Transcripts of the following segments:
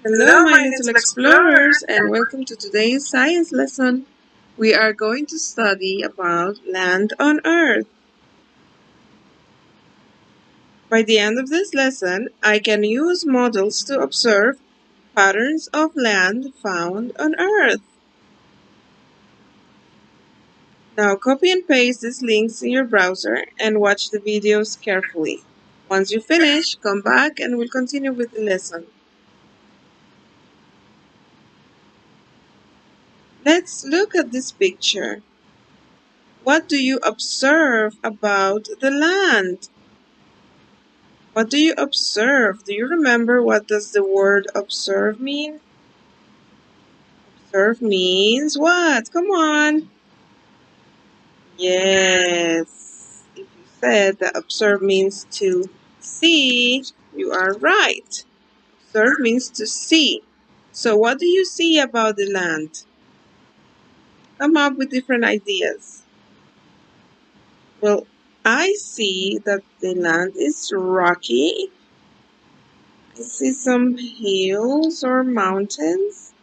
Hello, my little explorers, and welcome to today's science lesson. We are going to study about land on Earth. By the end of this lesson, I can use models to observe patterns of land found on Earth. Now copy and paste these links in your browser and watch the videos carefully. Once you finish, come back and we'll continue with the lesson. Let's look at this picture. What do you observe about the land? What do you observe? Do you remember what does the word observe mean? Observe means what? Come on. Yes. If you said that observe means to see, you are right. Observe means to see. So what do you see about the land? Come up with different ideas. Well, I see that the land is rocky. I see some hills or mountains.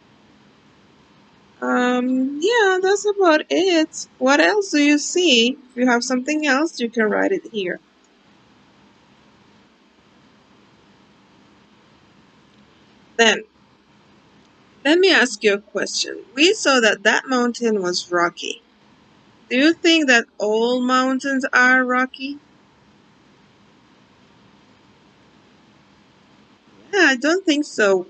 Yeah, that's about it. What else do you see? If you have something else, you can write it here. Then, let me ask you a question. We saw that that mountain was rocky. Do you think that all mountains are rocky? Yeah, I don't think so.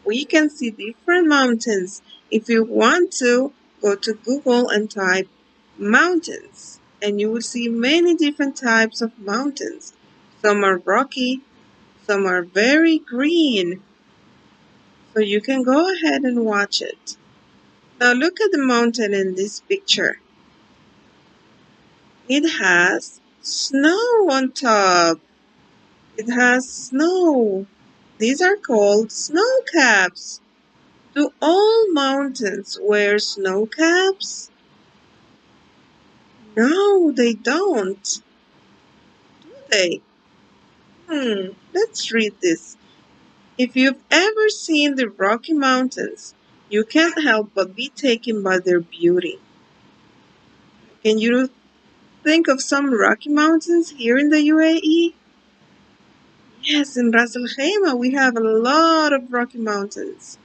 We can see different mountains. If you want to, go to Google and type mountains, and you will see many different types of mountains. Some are rocky, some are very green. So you can go ahead and watch it. Now look at the mountain in this picture. It has snow on top. It has snow. These are called snow caps. Do all mountains wear snow caps? No, they don't. Do they? Let's read this. If you've ever seen the Rocky Mountains, you can't help but be taken by their beauty. Can you think of some Rocky Mountains here in the UAE? Yes, in Ras Al Khaimah we have a lot of Rocky Mountains.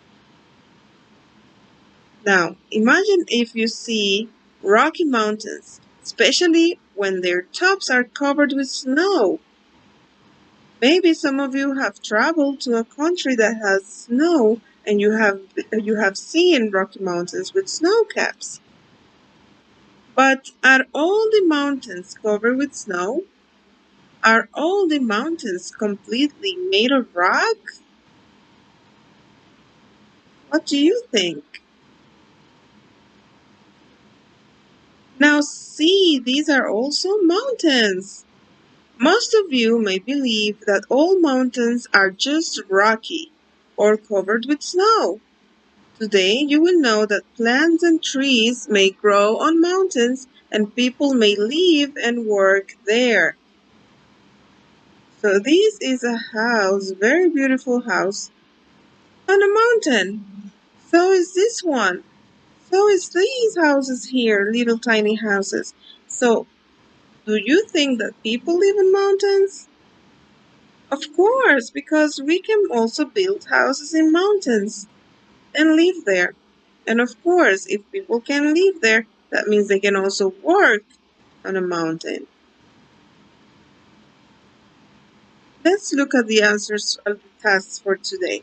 Now, imagine if you see Rocky Mountains, especially when their tops are covered with snow. Maybe some of you have traveled to a country that has snow and you have seen Rocky Mountains with snow caps. But are all the mountains covered with snow? Are all the mountains completely made of rock? What do you think? Now see, these are also mountains. Most of you may believe that all mountains are just rocky or covered with snow. Today you will know that plants and trees may grow on mountains and people may live and work there. So this is a house, very beautiful house, on a mountain. So is this one. So is these houses here, little tiny houses. So, do you think that people live in mountains? Of course, because we can also build houses in mountains and live there. And of course, if people can live there, that means they can also work on a mountain. Let's look at the answers of the tasks for today.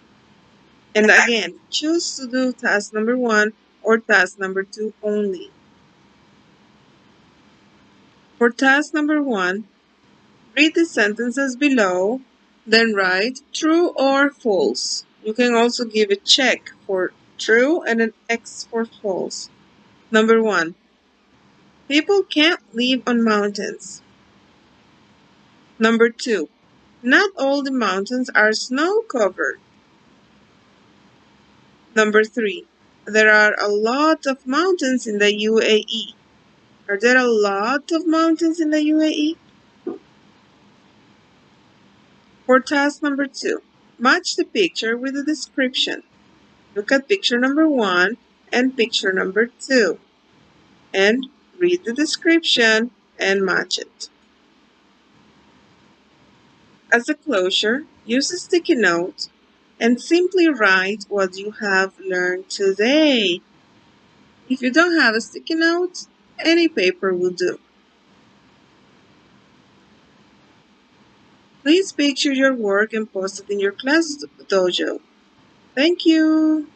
And again, choose to do task number 1 or task number 2 only. For task number 1, read the sentences below, then write true or false. You can also give a check for true and an X for false. Number 1. People can't live on mountains. Number 2. Not all the mountains are snow covered. Number 3. There are a lot of mountains in the UAE. Are there a lot of mountains in the UAE? For task number 2. Match the picture with the description. Look at picture number 1 and picture number 2 and read the description and match it. As a closure, use a sticky note and simply write what you have learned today. If you don't have a sticky note, any paper will do. Please picture your work and post it in your class dojo. Thank you.